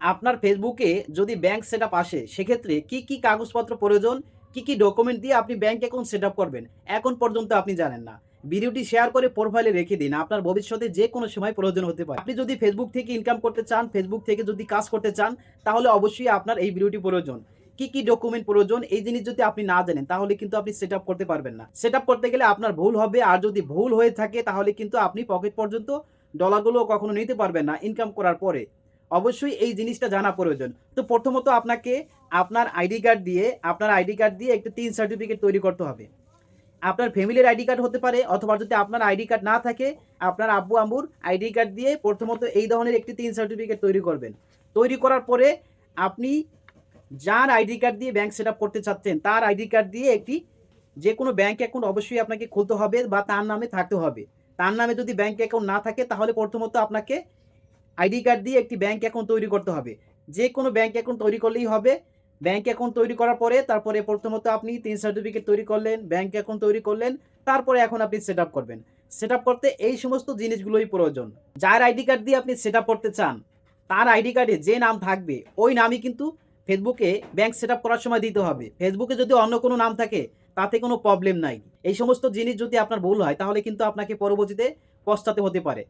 আপনার ফেসবুকে যদি ব্যাংক সেটআপ আসে, সেক্ষেত্রে কি কাগজপত্র প্রয়োজন, কি ডকুমেন্ট দিয়ে আপনি ব্যাংক অ্যাকাউন্ট সেটআপ করবেন, এখন পর্যন্ত আপনি জানেন না। ভিডিওটি শেয়ার করে প্রোফাইলে রেখে দিন। আপনার ভবিষ্যতে যেকোনো সময় প্রয়োজন হতে পারে। আপনি যদি ফেসবুক থেকে ইনকাম করতে চান, ফেসবুক থেকে যদি কাজ করতে চান, তাহলে অবশ্যই আপনার এই ভিডিওটি প্রয়োজন। কি ডকুমেন্ট প্রয়োজন, এই জিনিস যদি আপনি না জানেন, তাহলে কিন্তু আপনি সেটআপ করতে পারবেন না। সেটআপ করতে গেলে আপনার ভুল হবে, আর যদি ভুল হয়ে থাকে, তাহলে কিন্তু আপনি পকেট পর্যন্ত ডলারগুলো কখনো নিতে পারবেন না ইনকাম করার পরে। অবশ্যই এই জিনিসটা জানা প্রয়োজন। তো প্রথমত আপনাকে আপনার আইডি কার্ড দিয়ে একটি ৩ সার্টিফিকেট তৈরি করতে হবে। আপনার ফ্যামিলির আইডি কার্ড হতে পারে, অথবা যদি আপনার আইডি কার্ড না থাকে, আপনার আব্বু-আম্মুর আইডি কার্ড দিয়ে প্রথমত এই ধরনের একটি ৩ সার্টিফিকেট তৈরি করবেন। তৈরি করার পরে আপনি যার আইডি কার্ড দিয়ে ব্যাংক সেটআপ করতে চাচ্ছেন, তার আইডি কার্ড দিয়ে একটি যেকোনো ব্যাংক অ্যাকাউন্ট অবশ্যই আপনাকে খুলতে হবে বা তার নামে থাকতে হবে। তার নামে যদি ব্যাংক অ্যাকাউন্ট না থাকে, তাহলে প্রথমত আপনাকে আইডি কার্ড দিয়ে একটি ব্যাংক অ্যাকাউন্ট তৈরি করতে হবে। যেকোনো ব্যাংক অ্যাকাউন্ট তৈরি করলেই হবে। ব্যাংক অ্যাকাউন্ট তৈরি করার পরে তারপরে প্রথমত আপনি ৩ সার্টিফিকেট তৈরি করলেন, ব্যাংক অ্যাকাউন্ট তৈরি করলেন, তারপরে এখন আপনি সেটআপ করবেন। সেটআপ করতে এই সমস্ত জিনিসগুলোই প্রয়োজন। যার আইডি কার্ড দিয়ে আপনি সেটআপ করতে চান, তার আইডি কার্ডে যে নাম থাকবে, ওই নামই কিন্তু ফেসবুকে ব্যাংক সেটআপ করার সময় দিতে হবে। ফেসবুকে যদি অন্য কোনো নাম থাকে, তাতে কোনো প্রবলেম নাই। এই সমস্ত জিনিস যদি আপনার ভুল হয়, তাহলে কিন্তু আপনাকে পরবর্তীতে পস্তাতে হতে পারে।